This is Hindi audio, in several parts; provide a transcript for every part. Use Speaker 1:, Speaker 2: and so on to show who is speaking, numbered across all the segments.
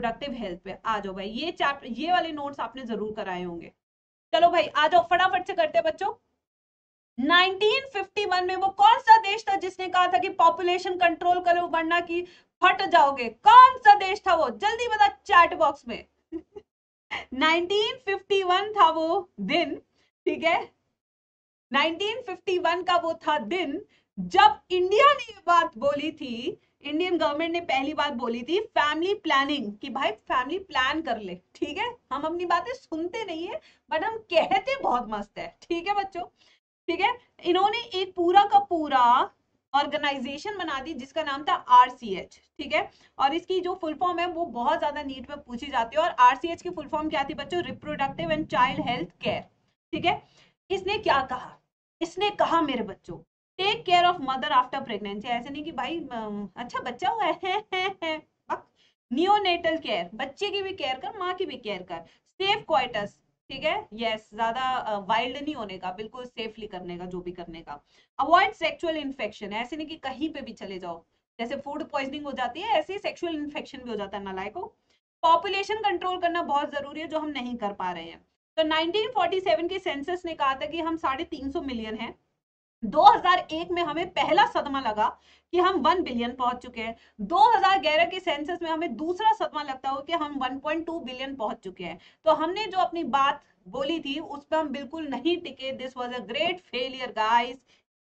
Speaker 1: रिप्रोडक्टिव हेल्थ पे। आ जाओ भाई, ये चैप्टर, ये वाले नोट्स आपने जरूर कराए होंगे। चलो भाई आ जाओ, फटाफट से करते हैं बच्चों। 1951 में वो कौन सा देश था जिसने कहा था कि पॉपुलेशन कंट्रोल करो वरना कि फट जाओगे? कौन सा देश था वो? जल्दी बता चैट बॉक्स में। 1951 था वो दिन, ठीक है, 1951 का वो था दिन जब इंडिया ने ये बात बोली थी, इंडियन गवर्नमेंट ने पहली बात बोली थी फैमिली प्लानिंग, कि भाई फैमिली प्लान कर ले, ठीक है। हम अपनी बातें सुनते नहीं है बट हम कहते बहुत मस्त है, ठीक है बच्चों, ठीक है। इन्होंने एक पूरा का पूरा ऑर्गेनाइजेशन बना दी जिसका नाम था आरसीएच, ठीक है। और इसकी जो फुल फॉर्म है वो बहुत ज्यादा नीट में पूछी जाती है। और आरसीएच की फुल फॉर्म क्या थी बच्चों? Reproductive and child health care, ठीक है। इसने क्या कहा? इसने कहा मेरे बच्चों, take care of mother after pregnancy. ऐसे नहीं कि भाई अच्छा बच्चा हुआ है नियोनेटल केयर, बच्चे की भी केयर कर, माँ की भी केयर कर। सेफ क्वार्टर्स, ठीक है, यस, ज्यादा वाइल्ड नहीं होने का, बिल्कुल सेफली करने का जो भी करने का। अवॉइड सेक्सुअल इन्फेक्शन, ऐसे नहीं कि कहीं पे भी चले जाओ, जैसे फूड पॉइजनिंग हो जाती है ऐसे ही सेक्सुअल इन्फेक्शन भी हो जाता है नालायकों। पॉपुलेशन कंट्रोल करना बहुत जरूरी है जो हम नहीं कर पा रहे हैं। तो 1947 के सेंसस ने कहा था कि हम 350 मिलियन हैं। 2001 में हमें पहला सदमा लगा कि हम 1 बिलियन पहुंच चुके हैं। 2011 के सेंसस में हमें दूसरा सदमा लगता हो कि हम 1.2 बिलियन पहुंच चुके हैं। तो हमने जो अपनी बात बोली थी उस पर हम बिल्कुल नहीं टिके। This was a great failure guys,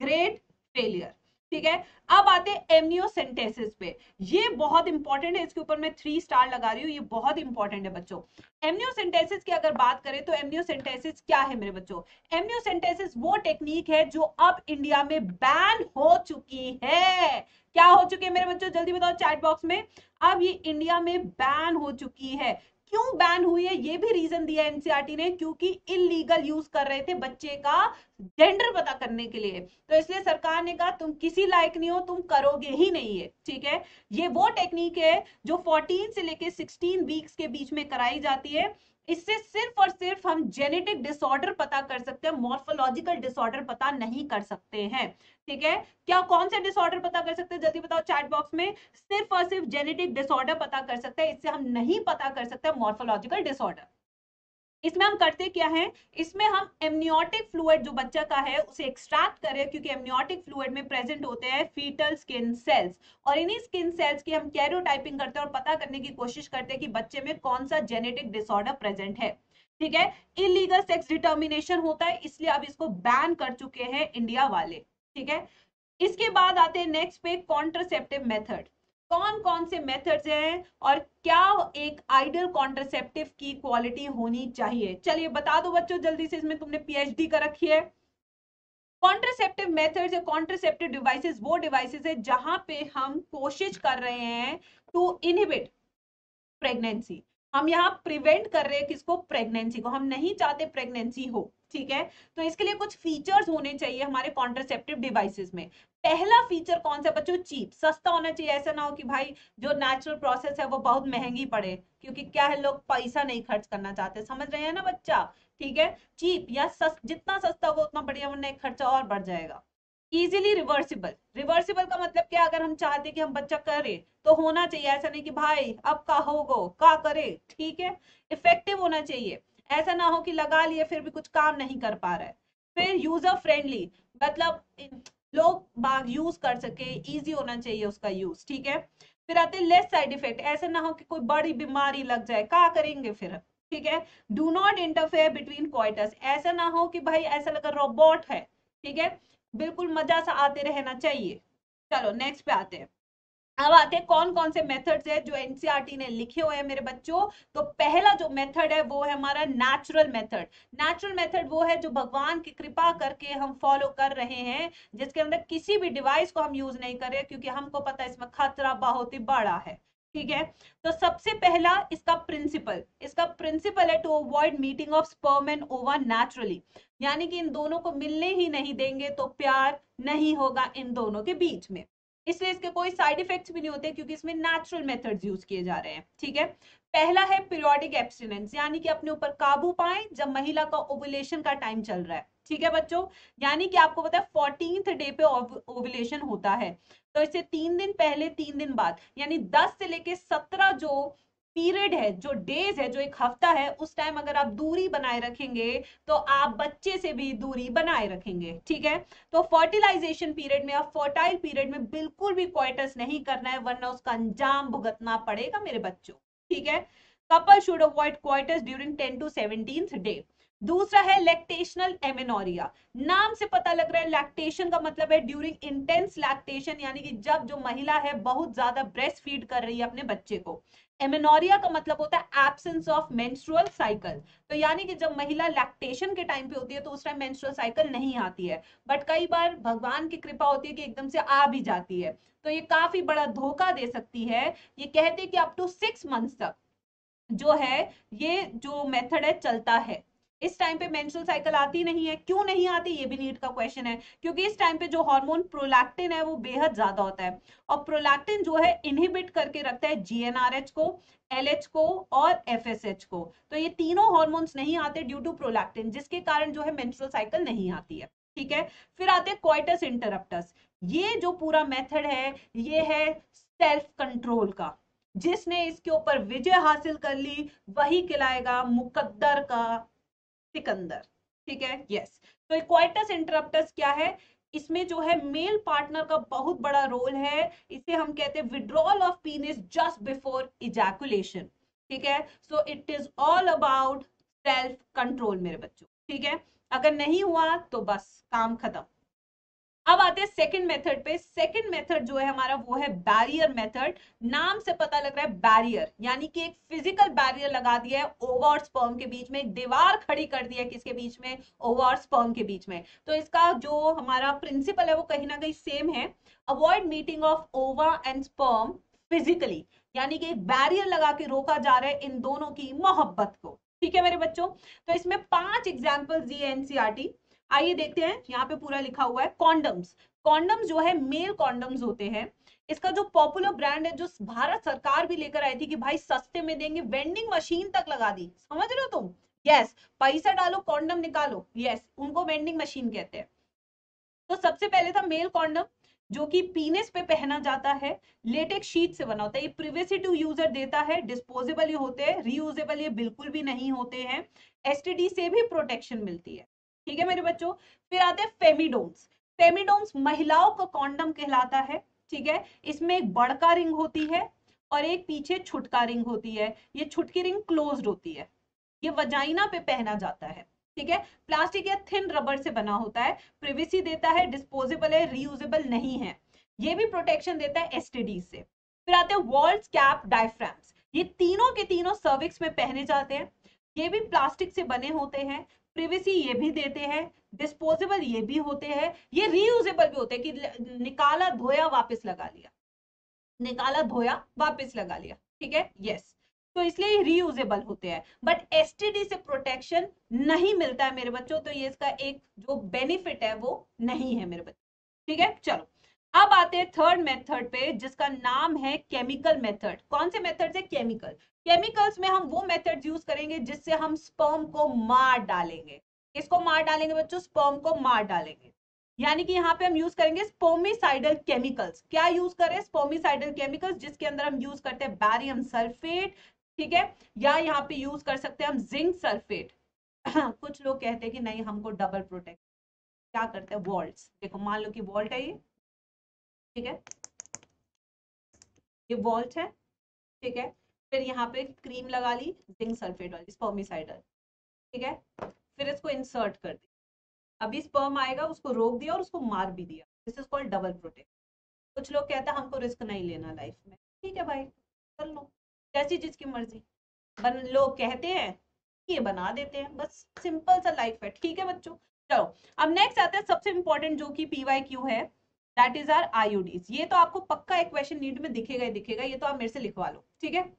Speaker 1: great failure, ठीक है। अब आते हैं एमनियोसेंटेसिस पे, ये बहुत इंपॉर्टेंट है, इसके ऊपर मैं 3 स्टार लगा रही हूँ, ये बहुत इंपॉर्टेंट है बच्चों। एमनियोसेंटेसिस की अगर बात करें तो एमनियोसेंटेसिस क्या है मेरे बच्चों? एमनियोसेंटेसिस वो टेक्निक है जो अब इंडिया में बैन हो चुकी है। क्या हो चुकी है मेरे बच्चों? जल्दी बताओ चैट बॉक्स में। अब ये इंडिया में बैन हो चुकी है। क्यों बैन हुई है ये भी रीजन दिया एनसीईआरटी ने, क्योंकि इलीगल यूज कर रहे थे बच्चे का जेंडर पता करने के लिए। तो इसलिए सरकार ने कहा तुम किसी लायक नहीं हो, तुम करोगे ही नहीं है, ठीक है। ये वो टेक्निक है जो 14 से लेके 16 वीक्स के बीच में कराई जाती है। इससे सिर्फ और सिर्फ हम जेनेटिक डिसऑर्डर पता कर सकते हैं, मॉर्फोलॉजिकल डिसऑर्डर पता नहीं कर सकते हैं, ठीक है। क्या कौन से डिसऑर्डर पता कर सकते हैं जल्दी बताओ चैट बॉक्स में। सिर्फ और सिर्फ जेनेटिक डिसऑर्डर पता कर सकते हैं, इससे हम नहीं पता कर सकते मॉर्फोलॉजिकल डिसऑर्डर। इसमें हम करते क्या है, इसमें हम एमनियोटिक फ्लूइड जो बच्चा का है उसे एक्सट्रैक्ट करें, क्योंकि एमनियोटिक फ्लूइड में प्रेजेंट होते हैं फीटल स्किन सेल्स, और इन्हीं स्किन सेल्स की हम कैरियोटाइपिंग करते हैं और पता करने की कोशिश करते हैं कि बच्चे में कौन सा जेनेटिक डिसऑर्डर प्रेजेंट है, ठीक है। इलीगल सेक्स डिटर्मिनेशन होता है, इसलिए अब इसको बैन कर चुके हैं इंडिया वाले, ठीक है। इसके बाद आते हैं नेक्स्ट पे कॉन्ट्रासेप्टिव मेथड। कौन कौन से मेथड्स हैं और क्या एक आइडियल कॉन्ट्रासेप्टिव की क्वालिटी होनी चाहिए? चलिए बता दो बच्चों जल्दी से, इसमें तुमने पीएचडी कर रखी है। कॉन्ट्रासेप्टिव मेथड्स या कॉन्ट्रासेप्टिव डिवाइसेस वो डिवाइसेस है जहां पे हम कोशिश कर रहे हैं टू इनहिबिट प्रेगनेंसी। हम यहाँ प्रिवेंट कर रहे हैं किसको? प्रेगनेंसी को। हम नहीं चाहते प्रेगनेंसी हो, ठीक है। तो इसके लिए कुछ फीचर्स होने चाहिए हमारे कॉन्ट्रासेप्टिव डिवाइसेस में। पहला फीचर कौन सा बच्चों? चीप, सस्ता होना चाहिए। ऐसा ना हो कि भाई जो नेचुरल प्रोसेस है वो बहुत महंगी पड़े, क्योंकि क्या है लोग पैसा नहीं खर्च करना चाहते, समझ रहे हैं ना बच्चा, ठीक है। चीप या जितना सस्ता होगा उतना बढ़िया, वरना खर्चा और बढ़ जाएगा। इजीली रिवर्सिबल, रिवर्सिबल का मतलब क्या? अगर हम चाहते कि हम बच्चा करें तो होना चाहिए, ऐसा नहीं कि भाई अब का होगो का करे, ठीक है। इफेक्टिव होना चाहिए, ऐसा ना हो कि लगा लिए फिर भी कुछ काम नहीं कर पा रहा है। फिर यूजर फ्रेंडली, मतलब लोग बाग यूज कर सके, इजी होना चाहिए उसका यूज, ठीक है। फिर आते लेस साइड इफेक्ट, ऐसा ना हो कि कोई बड़ी बीमारी लग जाए, क्या करेंगे फिर, ठीक है। Do not interfere between quarters, ऐसा ना हो कि भाई ऐसा लगा रोबोट है, ठीक है। बिल्कुल मजा सा आते रहना चाहिए। चलो नेक्स्ट पे आते हैं। अब आते हैं कौन कौन से मेथड्स है जो एनसीईआरटी ने लिखे हुए हैं मेरे बच्चों। तो पहला जो मेथड है वो है हमारा नेचुरल मेथड। नेचुरल मेथड वो है जो भगवान की कृपा करके हम फॉलो कर रहे हैं, जिसके अंदर किसी भी डिवाइस को हम यूज नहीं कर रहे, क्योंकि हमको पता है इसमें खतरा बहुत ही बड़ा है, ठीक है। तो सबसे पहला इसका प्रिंसिपल है to avoid meeting of sperm and ova naturally, यानी कि इन दोनों को मिलने ही नहीं देंगे तो प्यार नहीं होगा इन दोनों के बीच में। इसलिए इसके कोई साइड इफेक्ट्स भी नहीं होते, क्योंकि इसमें नेचुरल मेथड्स यूज किए जा रहे हैं, ठीक है। पहला है पीरियोडिक एब्स्टिनेंस, यानी कि अपने ऊपर काबू पाएं जब महिला का ओवुलेशन का टाइम चल रहा है, ठीक है बच्चों। यानी कि आपको पता है 14th डे पे ओवुलेशन होता है, तो इससे 3 दिन पहले 3 दिन बाद, यानी 10 से लेके 17 जो पीरियड है, जो डेज है, जो एक हफ्ता है, उस टाइम अगर आप दूरी बनाए रखेंगे तो आप बच्चे से भी दूरी बनाए रखेंगे, ठीक है। तो फर्टिलाइजेशन पीरियड में या फर्टाइल पीरियड में बिल्कुल भी क्वाइटस नहीं करना है, वरना उसका अंजाम भुगतना पड़ेगा मेरे बच्चों, ठीक है। Couple should avoid coitus during 10 to 17th day. दूसरा है लैक्टेशनल एमेनोरिया। नाम से पता लग रहा है लैक्टेशन का मतलब है ड्यूरिंग इंटेंस लैक्टेशन, यानी कि जब जो महिला है बहुत ज्यादा ब्रेस्ट फीड कर रही है अपने बच्चे को। एमेनोरिया का मतलब होता है एब्सेंस ऑफ मेंस्ट्रुअल साइकिल, तो यानी कि जब महिला लैक्टेशन के टाइम पे होती है तो उस टाइम मेंस्ट्रुअल साइकिल नहीं आती है, बट कई बार भगवान की कृपा होती है कि एकदम से आ भी जाती है, तो ये काफी बड़ा धोखा दे सकती है। ये कहते हैं कि अप टू 6 months तक जो है ये जो मेथड है चलता है। इस टाइम पे मेंस्ट्रुअल साइकिल आती नहीं है, क्यों नहीं आती ये भी नीट का क्वेश्चन है, क्योंकि इस टाइम पे जो हार्मोन प्रोलैक्टिन है वो बेहद ज्यादा होता है, और प्रोलैक्टिन जो है इनहिबिट करके रखता है जीएनआरएच को, एलएच को और एफएसएच को, तो ये तीनों हार्मोन्स नहीं आते ड्यू टू प्रोलैक्टिन, जिसके कारण जो है मेंस्ट्रुअल साइकिल नहीं आती है, ठीक है। फिर आते हैं क्वाइटस इंटरप्टस। ये जो पूरा मेथड है ये है सेल्फ कंट्रोल का, जिसने इसके ऊपर विजय हासिल कर ली वही खिलाएगा मुकद्दर का सिकंदर, ठीक है, यस। तो क्वाइटस इंटरप्टस क्या है, इसमें जो है मेल पार्टनर का बहुत बड़ा रोल है, इसे हम कहते हैं withdrawal of penis just before ejaculation, ठीक है। So it is all about self control मेरे बच्चों, ठीक है। अगर नहीं हुआ तो बस काम खत्म। अब आते हैं सेकंड मेथड पे। सेकंड मेथड जो है हमारा वो है बैरियर मेथड। नाम से पता लग रहा है बैरियर, यानी कि एक फिजिकल बैरियर लगा दिया है ओवा और स्पर्म के बीच में, एक दीवार खड़ी कर दिया है किसके बीच में, ओवा और स्पर्म के बीच में। तो इसका जो हमारा प्रिंसिपल है वो कहीं ना कहीं सेम है, अवॉइड मीटिंग ऑफ ओवा एंड स्पर्म फिजिकली, यानी कि एक बैरियर लगा के रोका जा रहा है इन दोनों की मोहब्बत को, ठीक है मेरे बच्चों। तो इसमें 5 एग्जाम्पल्स दिए एनसीईआरटी, आइए देखते हैं। यहाँ पे पूरा लिखा हुआ है कॉन्डम्स। कॉन्डम्स जो है मेल कॉन्डम्स होते हैं। इसका जो पॉपुलर ब्रांड है जो भारत सरकार भी लेकर आई थी कि भाई सस्ते में देंगे, वेंडिंग मशीन तक लगा दी, समझ रहे हो तुम, यस, पैसा डालो कॉन्डम निकालो, यस, उनको वेंडिंग मशीन कहते हैं। तो सबसे पहले था मेल कॉन्डम, जो कि पीनेस पे पहना जाता है, लेटेक्स शीट से बना होता है, ये प्रिवेसी टू यूजर देता है, डिस्पोजेबल ये होते हैं, रीयूजेबल ये बिल्कुल भी नहीं होते हैं, एसटीडी से भी प्रोटेक्शन मिलती है, ठीक है मेरे बच्चों। फिर आते हैं फेमिडोम्स। फेमिडोम्स महिलाओं का कॉन्डम कहलाता है, ठीक है। इसमें एक बड़का रिंग होती है और एक पीछे छुटका रिंग होती है, ये छुटकी रिंग क्लोज्ड होती है, ये वजाइना पे पहना जाता है, ठीक है। प्लास्टिक या थिन रबर से बना होता है, प्रिवेसी देता है, डिस्पोजेबल है, रीयूजेबल नहीं है, ये भी प्रोटेक्शन देता है एसटीडी से। फिर आते हैं वॉल्स, कैप, डायफ्राम्स। ये तीनों के तीनों सर्विक्स में पहने जाते हैं, ये भी प्लास्टिक से बने होते हैं, प्रिवेसी ये भी देते हैं, डिस्पोजेबल ये भी होते हैं, ये रीयूजेबल भी होते हैं कि निकाला धोया वापस लगा लिया, निकाला धोया वापस लगा लिया, ठीक है, यस। तो इसलिए रीयूजेबल होते हैं, बट एसटीडी से प्रोटेक्शन नहीं मिलता है मेरे बच्चों, तो ये इसका एक जो बेनिफिट है वो नहीं है मेरे बच्चों, ठीक है। चलो अब आते हैं थर्ड मेथड पे, जिसका नाम है केमिकल मेथड। कौन से मेथड से, केमिकल। केमिकल्स में हम वो मेथड यूज करेंगे जिससे हम स्पर्म को मार डालेंगे। किसको मार डालेंगे बच्चों, स्पर्म को मार डालेंगे, यानी कि यहाँ पे हम यूज करेंगे स्पर्मिसाइडल केमिकल्स। क्या यूज करें, स्पर्मिसाइडल केमिकल्स, जिसके अंदर हम यूज करते हैं बैरियम सल्फेट, ठीक है, या यहाँ पे यूज कर सकते हैं हम जिंक सल्फेट। कुछ लोग कहते हैं कि नहीं हमको डबल प्रोटेक्ट, क्या करते हैं, वॉल्ट्स। देखो मान लो कि वॉल्ट है ये, ठीक है, ये वॉल्ट है, ठीक है। फिर यहाँ पे क्रीम लगा ली जिंक सल्फेट वाली स्पर्मिसाइडल, ठीक है। फिर इसको इंसर्ट कर दी, अभी स्पर्म आएगा, उसको रोक दिया और उसको मार भी दिया, this is called double protect. कुछ लोग कहते हैं हमको रिस्क नहीं लेना लाइफ में, ठीक है भाई, कर लो, जैसी चीज की मर्जी। लोग कहते हैं ये बना देते हैं, बस सिंपल सा लाइफ है, ठीक है बच्चों। चलो अब नेक्स्ट आते हैं सबसे इंपॉर्टेंट जो कि पीवाईक्यू है, दैट इज आर आईयूडीज। ये तो आपको पक्का एक क्वेश्चन नीट में दिखेगा ही दिखेगा, ये तो आप मेरे से लिखवा लो, ठीक है।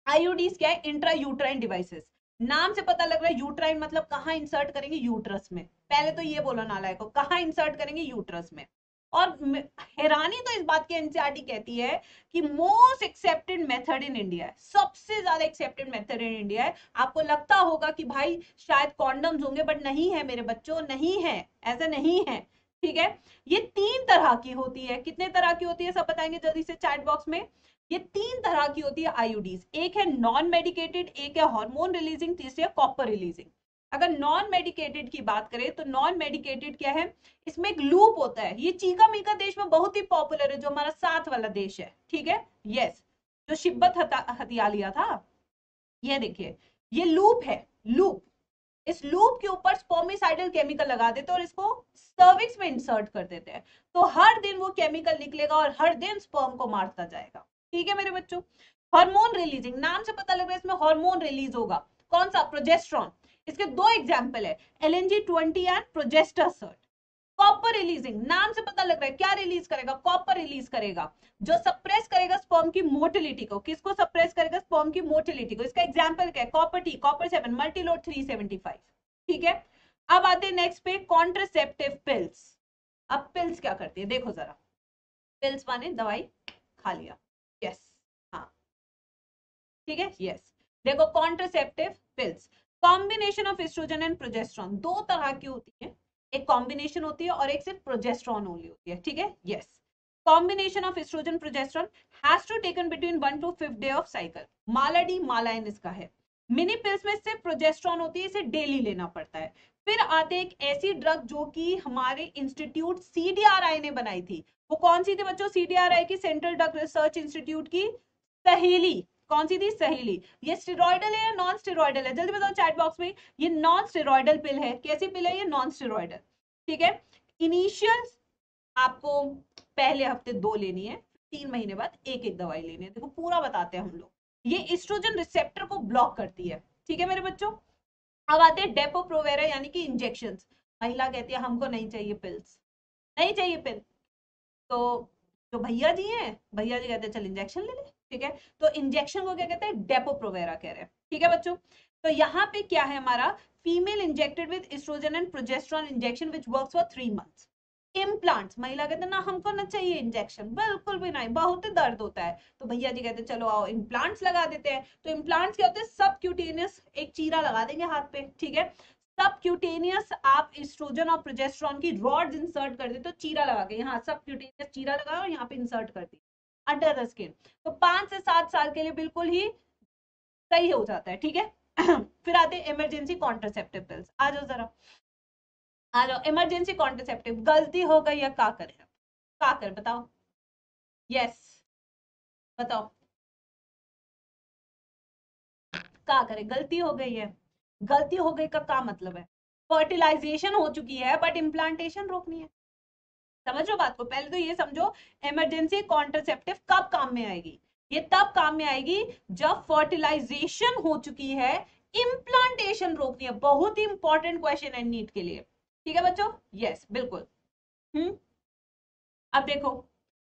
Speaker 1: आईयूडीज क्या है, इंट्रा यूट्राइन डिवाइसेस। नाम से पता लग रहा है यूट्राइन मतलब कहाँ इंसर्ट करेंगे, यूट्रस में। पहले तो ये बोलो नालायक को, कहाँ इंसर्ट करेंगे, यूट्रस में। और हैरानी तो इस बात की एनसीईआरटी कहती है कि most accepted method in India है, सबसे ज्यादा एक्सेप्टेड मेथड इन इंडिया है। आपको लगता होगा कि भाई शायद कॉन्डम्स होंगे, बट नहीं है मेरे बच्चों, नहीं है, ऐसा नहीं है, ठीक है। ये 3 तरह की होती है, कितने तरह की होती है सब बताएंगे जल्दी से चैट बॉक्स में। ये 3 तरह की होती है आईयूडीज, एक है नॉन मेडिकेटेड, एक है हार्मोन रिलीजिंग, तीसरी है कॉपर रिलीजिंग। अगर नॉन मेडिकेटेड की बात करें तो नॉन मेडिकेटेड क्या है, इसमें एक लूप होता है, ये चीका मीका देश में बहुत ही पॉपुलर है, जो हमारा साथ वाला देश है, ठीक है, यस, जो शिब्बत हथिया लिया था। ये देखिए, ये लूप है, लूप, इस लूप के ऊपर स्पर्मिसाइडल केमिकल लगा देते हैं और इसको सर्विक्स में इंसर्ट कर देते हैं, तो हर दिन वो केमिकल निकलेगा और हर दिन स्पर्म को मारता जाएगा, ठीक है मेरे बच्चों। हार्मोन रिलीजिंग, नाम से पता लग रहा है इसमें हार्मोन रिलीज होगा, कौन सा, प्रोजेस्ट्रॉन। इसके दो एग्जाम्पल है, LNG-20 एंड प्रोजेस्टासर्ट। कॉपर रिलीजिंग, नाम से पता लग रहा है क्या रिलीज करेगा, कॉपर रिलीज करेगा, जो सप्रेस करेगा स्पर्म की मोटिलिटी को। किसको सप्रेस करेगा, स्पर्म की मोटिलिटी को। इसका एग्जांपल क्या है, कॉपर टी, कॉपर 7, मल्टीलोड 375, ठीक है। अब आते हैं नेक्स्ट पे, कॉन्ट्रासेप्टिव पिल्स। अब पिल्स क्या करती है, देखो जरा, पिल्स माने दवाई, खा लिया, यस, हाँ, ठीक है, यस। देखो contraceptive pills, combination of oestrogen and progesterone, दो तरह की होती है, एक कॉम्बिनेशन होती है और एक सिर्फ प्रोजेस्टेरॉन ओनली होती है, ठीक है, yes. Combination of estrogen progesterone has to taken between 1 to 5 day of cycle. Mala D मालाइन इसका है। मिनी पिल्स में सिर्फ प्रोजेस्टेरॉन होती है, इसे डेली लेना पड़ता है। फिर आते एक ऐसी ड्रग जो कि हमारे इंस्टीट्यूट CDRI ने बनाई थी, वो कौन सी थी बच्चों, CDRI की, सेंट्रल ड्रग रिसर्च इंस्टीट्यूट की सहेली। कौन सी थी, सहेली। ये स्टेरॉइडल है या नॉन स्टेरॉइडल है, जल्दी बताओ चैट बॉक्स में। ये नॉन स्टेरॉइडल पिल है, कैसी पिल है ये, नॉन स्टेरॉइडल, ठीक है। इनिशियल आपको पहले हफ्ते 2 लेनी है, 3 महीने बाद एक एक दवाई लेनी है, देखो पूरा बताते हैं हम लोग। ये एस्ट्रोजन रिसेप्टर को ब्लॉक करती है, ठीक है मेरे बच्चों। अब आते हैं डेपो प्रोवेरा यानी कि इंजेक्शंस। महिला कहती है हमको नहीं चाहिए पिल्स, नहीं चाहिए पिल, तो जो भैया जी हैं, भैया जी कहते हैं चल इंजेक्शन ले ले, ठीक है। तो इंजेक्शन को क्या कहते हैं, डेपो प्रोवेरा कह रहे हैं, ठीक है बच्चों। तो यहाँ पे क्या है हमारा, female injected with estrogen and progesterone injection which works for 3 months. Implants, महिला कहते हैं ना हमको ना चाहिए इंजेक्शन, बिल्कुल भी नहीं, बहुत ही दर्द होता है, तो भैया जी कहते हैं चलो आओ इम्प्लांट्स लगा देते हैं। तो इम्प्लांट्स क्या होते हैं, सब क्यूटेनियस, एक चीरा लगा देंगे हाथ पे, ठीक है। सब क्यूटेनियस, आप एस्ट्रोजन और प्रोजेस्टेरॉन की रॉड्स इंसर्ट कर दे, तो चीरा लगा के यहाँ सब क्यूटेनियस चीरा लगा और यहाँ पे इंसर्ट कर दी अंडर द स्किन, तो 5 से 7 साल के लिए बिल्कुल ही सही हो जाता है, ठीक है। फिर आते हैं इमरजेंसी कॉन्ट्रासेप्टिव पिल्स, आ जाओ जरा, आ जाओ। इमरजेंसी कॉन्ट्रासेप्टिव, गलती हो गई या क्या करें, क्या कर बताओ, यस, बताओ क्या करें, गलती हो गई है, गलती हो गई का क्या मतलब है, फर्टिलाइजेशन हो चुकी है बट इम्प्लांटेशन रोकनी है, समझ लो बात को। पहले तो ये समझो, इमरजेंसी कॉन्ट्रासेप्टिव कब काम में आएगी, ये तब काम में आएगी जब फर्टिलाइजेशन हो चुकी है, इम्प्लांटेशन रोकनी है। बहुत ही इंपॉर्टेंट क्वेश्चन है नीट के लिए, ठीक है बच्चों, यस बिल्कुल। अब देखो,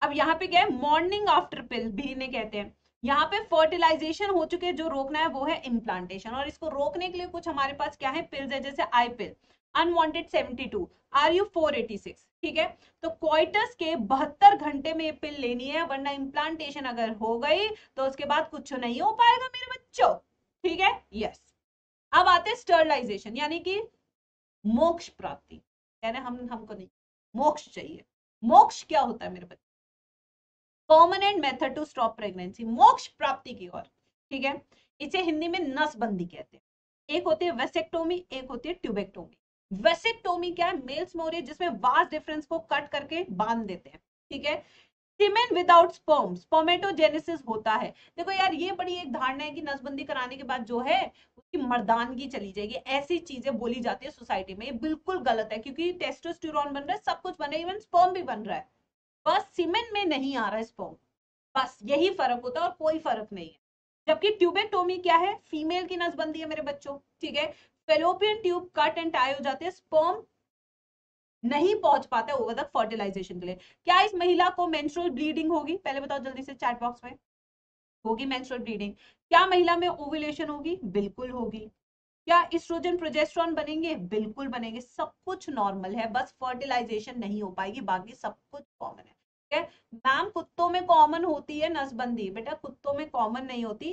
Speaker 1: अब यहाँ पे क्या है, मॉर्निंग आफ्टर पिल भी इन्हें कहते हैं। यहाँ पे फर्टिलाइजेशन हो चुके, जो रोकना है वो है इम्प्लांटेशन, और इसको रोकने के लिए कुछ हमारे पास क्या है, पिल्स है, जैसे आई पिल, अनवांटेड 72, RU 486, ठीक है। तो क्वाइटस के 72 घंटे में ये पिल लेनी है, वरना इम्प्लांटेशन अगर हो गई तो उसके बाद कुछ नहीं हो पाएगा मेरे बच्चों, ठीक है, यस। अब आते हैं स्टरलाइजेशन यानी कि मोक्ष प्राप्ति, यानी हमको नहीं, मोक्ष चाहिए। मोक्ष क्या होता है मेरे बच्चे, permanent method to stop pregnancy, मोक्ष प्राप्ति की ओर, ठीक है। इसे हिंदी में नसबंदी कहते हैं। एक होती है वेसेक्टोमी, एक होती है ट्यूबेक्टोमी। वेसेक्टोमी क्या है, मेल्स में हो रही है, जिसमें वास्ट डिफरेंस को कट करके बांध देते हैं, ठीक है। सीमेन विदाउट स्पर्म, स्पर्मेटोजेनेसिस होता है। देखो यार, ये बड़ी एक धारणा है कि नसबंदी कराने के बाद जो है उसकी मर्दानगी चली जाएगी, ऐसी चीजें बोली जाती है सोसाइटी में, ये बिल्कुल गलत है, क्योंकि टेस्टोस्टेरोन बन रहा है, सब कुछ बन रहा है, इवन स्पर्म भी बन रहा है, बस सीमेन में नहीं आ रहा है स्पर्म, बस यही फर्क होता है और कोई फर्क नहीं है। जबकि ट्यूबेक्टोमी क्या है, फीमेल की नसबंदी है मेरे बच्चों, ठीक है। Fallopian tube cut and tie हो जाते हैं, स्पर्म नहीं पहुंच पाता ओवर तक फर्टिलाइजेशन के लिए। क्या इस महिला को मेंस्ट्रुअल ब्लीडिंग होगी, पहले बताओ जल्दी से चैट बॉक्स में, होगी मेंस्ट्रुअल ब्लीडिंग। क्या महिला में ओव्यूलेशन होगी, बिल्कुल होगी। क्या एस्ट्रोजन प्रोजेस्टेरॉन बनेंगे, बिल्कुल बनेंगे, सब कुछ नॉर्मल है, बस फर्टिलाइजेशन नहीं हो पाएगी, बाकी सब कुछ कॉमन है, ठीक है। मैम कुत्तों में कॉमन होती है नसबंदी, बेटा कुत्तों में कॉमन नहीं होती,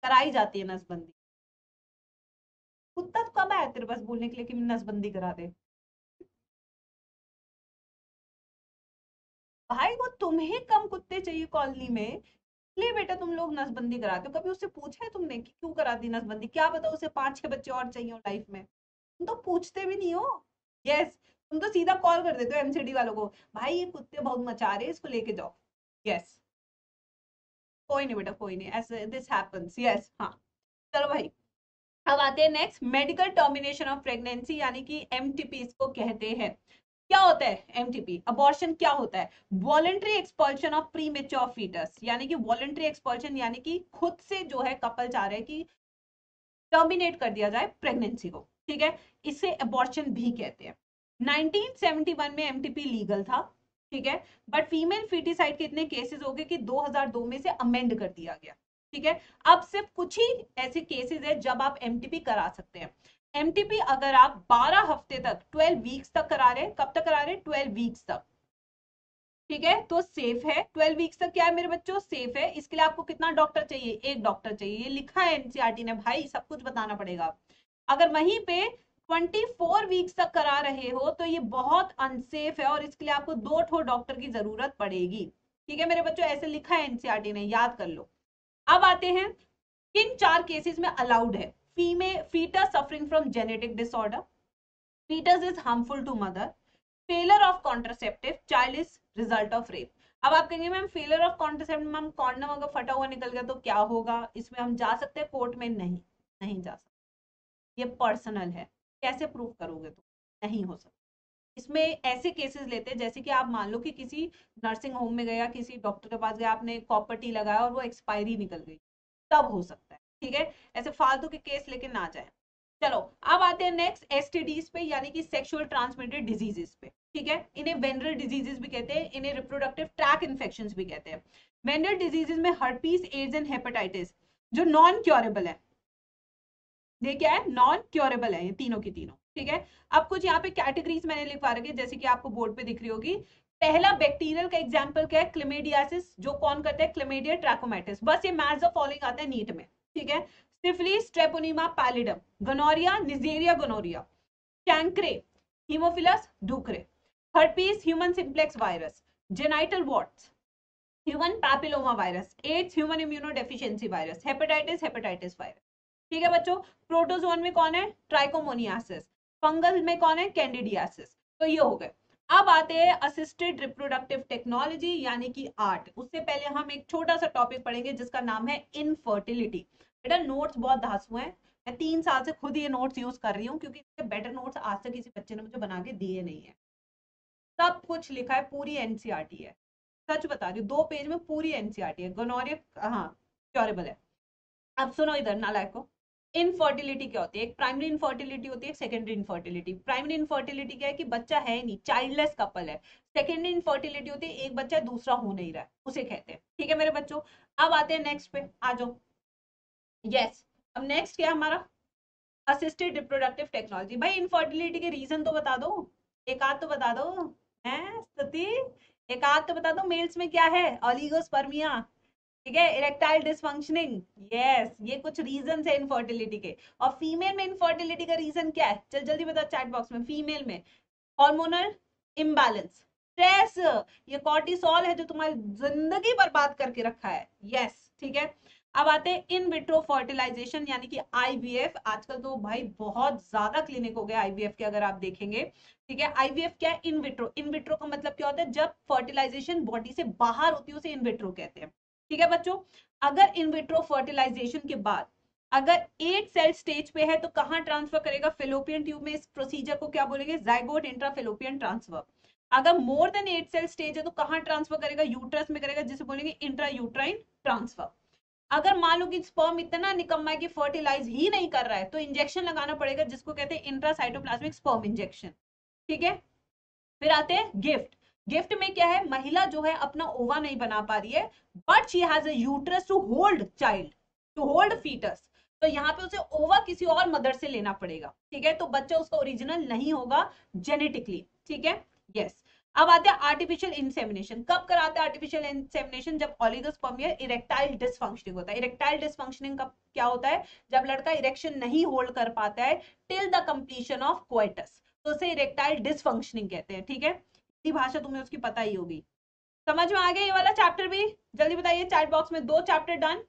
Speaker 1: कराई जाती है नसबंदी। कुत्ता तो कब आया तेरे पास बोलने के लिए कि नसबंदी करा दे, भाई वो तुम्हें कम कुत्ते चाहिए कॉलोनी में, इसलिए बेटा तुम लोग नसबंदी कराते हो। कभी उससे पूछा है तुमने कि क्यों करा दी नसबंदी? क्या पता उसे 5-6 बच्चे और चाहिए हो लाइफ में, तुम तो पूछते भी नहीं हो। यस, तुम तो सीधा कॉल कर देते हो एमसीडी वालों को, भाई ये कुत्ते बहुत मचा रहे हैं, इसको लेके जाओ। यस, कोई नहीं बेटा, कोई नहीं, ऐसे दिस हैपेंस। यस, हाँ, चलो भाई, अब आते हैं next, medical termination of pregnancy, यानी कि एमटीपी इसको कहते हैं। क्या होता है एमटीपी? अबॉर्शन क्या होता है? Voluntary expulsion of premature foetus, यानी कि वॉलेंट्री एक्सपल्शन यानी कि खुद से जो है कपल चाह रहे हैं कि टर्मिनेट कर दिया जाए प्रेगनेंसी को, ठीक है, इसे अबॉर्शन भी कहते हैं। 1971 में एमटीपी लीगल था, ठीक है, बट फीमेल फीटिसाइड के इतने केसेस हो गए कि 2002 में से अमेंड कर दिया गया, ठीक है। अब सिर्फ कुछ ही ऐसे केसेस है जब आप एमटीपी करा सकते हैं। एमटीपी अगर आप 12 हफ्ते तक, 12 वीक्स तक करा रहे हैं, कब तक करा रहे हैं? 12 वीक्स तक, ठीक है, तो सेफ है। 12 वीक्स तक क्या है मेरे बच्चों? सेफ है। इसके लिए आपको कितना डॉक्टर चाहिए? एक डॉक्टर चाहिए, ये लिखा है एनसीईआरटी ने भाई, सब कुछ बताना पड़ेगा। अगर वहीं पे 24 वीक्स तक करा रहे हो तो ये बहुत अनसेफ है और इसके लिए आपको 2 डॉक्टर की जरूरत पड़ेगी, ठीक है मेरे बच्चों, ऐसे लिखा है एनसीईआरटी ने, याद कर लो। अब आते हैं किन 4 केसेस में अलाउड है female foetus suffering from genetic disorder, fetus is harmful to mother, failure of contraceptive, child is result of rape। अब आप कहेंगे ma'am failure of contraceptive, ma'am condom अगर फटा हुआ निकल गया तो क्या होगा? इसमें हम जा सकते हैं कोर्ट में? नहीं, नहीं जा सकते, ये पर्सनल है, कैसे प्रूव करोगे? तो नहीं हो सकता। इसमें ऐसे केसेस लेते हैं जैसे कि आप मान लो कि किसी नर्सिंग होम में गया, किसी डॉक्टर के पास गया, आपने कॉपर टी लगाया और वो एक्सपायरी निकल गई, तब हो सकता है, ठीक है, ऐसे फालतू के केस लेके ना जाए। चलो, अब आते हैं नेक्स्ट एसटीडीज पे, यानी कि सेक्सुअल ट्रांसमिटेड डिजीजेस पे, ठीक है, इन्हें वेनरल डिजीजेस भी कहते हैं, इन्हें रिप्रोडक्टिव ट्रैक इन्फेक्शंस भी कहते हैं। वेनरल डिजीजेस में हर्पीस, एड्स एंड हेपेटाइटिस जो नॉन क्योरेबल है, ये क्या है? नॉन क्योरेबल है, ये तीनों की तीनों, ठीक है। अब कुछ यहाँ पे कैटेगरीज मैंने लिखवा रखी है जैसे कि आपको बोर्ड पे दिख रही होगी। पहला बैक्टीरियल का एग्जांपल क्या है? क्लेमेडियासिस, जो कौन करता है? क्लेमेडिया ट्रैकोमैटिस, बस ये मैच द फॉलोइंग आता है नीट में, ठीक है। Syphilis, Treponema pallidum, gonorrhoea, Neisseria gonorrhoea, chancre, Haemophilus ducreyi, herpes human simplex virus, genital warts human papilloma virus, AIDS human immunodeficiency virus, hepatitis hepatitis virus, ठीक है बच्चों। प्रोटोजोन में कौन है? ट्राइकोमोनियासिस। फंगल में कौन है? कैंडिडियासिस। तो ये हो गए। अब आते हैं असिस्टेड रिप्रोडक्टिव टेक्नोलॉजी यानी कि आर्ट। उससे पहले हम एक छोटा सा टॉपिक पढ़ेंगे जिसका नाम है इनफर्टिलिटी। बेटा नोट्स बहुत धांसू हैं, मैं 3 साल से खुद ये नोट्स यूज कर रही हूँ क्योंकि इससे बेटर नोट्स आज तक किसी बच्चे ने मुझे बना के दिए नहीं है। सब कुछ लिखा है, पूरी एनसीईआरटी है, सच बता रही हूँ, 2 पेज में पूरी एनसीईआरटी है। गोनोरिया हाँ क्योरेबल है। अब सुनो इधर नालायक को, इनफर्टिलिटी क्या होती है? एक प्राइमरी इनफर्टिलिटी होती है, एक सेकेंडरी इनफर्टिलिटी। प्राइमरी इनफर्टिलिटी क्या है कि बच्चा है नहीं, चाइल्डलेस कपल है। सेकेंडरी इनफर्टिलिटी होती है एक बच्चा दूसरा हो नहीं रहा है, उसे कहते हैं, ठीक है मेरे बच्चों। अब आते हैं नेक्स्ट पे, आ जाओ। यस, अब नेक्स्ट क्या है हमारा? Assisted reproductive technology. भाई इनफर्टिलिटी के रीजन तो बता दो, एक आध तो बता दो, हैं स्तुति, एक आध तो बता दो। मेल्स में क्या है? ओलिगोस्पर्मिया, ठीक है, इरेक्टाइल डिसफंक्शनिंग, यस, ये कुछ रीजन है इनफर्टिलिटी के। और फीमेल में इनफर्टिलिटी का रीजन क्या है? चल जल्दी बता चैट बॉक्स में। फीमेल में हार्मोनल इम्बैलेंस, स्ट्रेस, ये कॉर्टिसोल है जो तुम्हारी जिंदगी बर्बाद करके रखा है, यस, ठीक है। अब आते हैं इन विट्रो फर्टिलाइजेशन यानी कि आईवीएफ। आजकल तो भाई बहुत ज्यादा क्लिनिक हो गया आईवीएफ के, अगर आप देखेंगे, ठीक है। आईवीएफ क्या है? In vitro. इन विट्रो का मतलब क्या होता है? जब फर्टिलाइजेशन बॉडी से बाहर होती है उसे इन विट्रो कहते हैं, ठीक है बच्चों। अगर इन विट्रो फर्टिलाइजेशन के बाद अगर 8 सेल स्टेज पे है तो कहां ट्रांसफर करेगा? फेलोपियन ट्यूब में। इस प्रोसीजर को क्या बोलेंगे? Zygote intrafallopian transfer. अगर मोर देन 8 सेल स्टेज है तो कहां ट्रांसफर करेगा? यूट्रस में करेगा, जिसे बोलेंगे इंट्रा यूट्राइन ट्रांसफर। अगर मान लो कि स्पर्म इतना निकम्मा है कि फर्टिलाइज ही नहीं कर रहा है तो इंजेक्शन लगाना पड़ेगा जिसको कहते हैं इंट्रासाइटोप्लाज्मिक स्पर्म इंजेक्शन, ठीक है। फिर आते हैं गिफ्ट। गिफ्ट में क्या है? महिला जो है अपना ओवा नहीं बना पा रही है but she has a uterus to hold child, to hold foetus, तो यहाँ पे उसे ओवा किसी और मदर से लेना पड़ेगा, ठीक है, तो बच्चा उसका ओरिजिनल नहीं होगा जेनेटिकली, ठीक है, यस। अब आते हैं आर्टिफिशियल इंसेमिनेशन। कब कराते हैं आर्टिफिशियल इंसेमिनेशन? जब ओलिगोस्पर्मिया इरेक्टाइल डिसफंक्शनिंग होता है। इरेक्टाइल डिसफंक्शनिंग कब क्या होता है? जब लड़का इरेक्शन नहीं होल्ड कर पाता है till the completion of coitus, तो उसे इरेक्टाइल डिसफंक्शनिंग कहते हैं, ठीक है। इतनी भाषा तुम्हें उसकी पता ही होगी। समझ में आ गया ये वाला चैप्टर भी? जल्दी बताइए चैट बॉक्स में, 2 चैप्टर डन।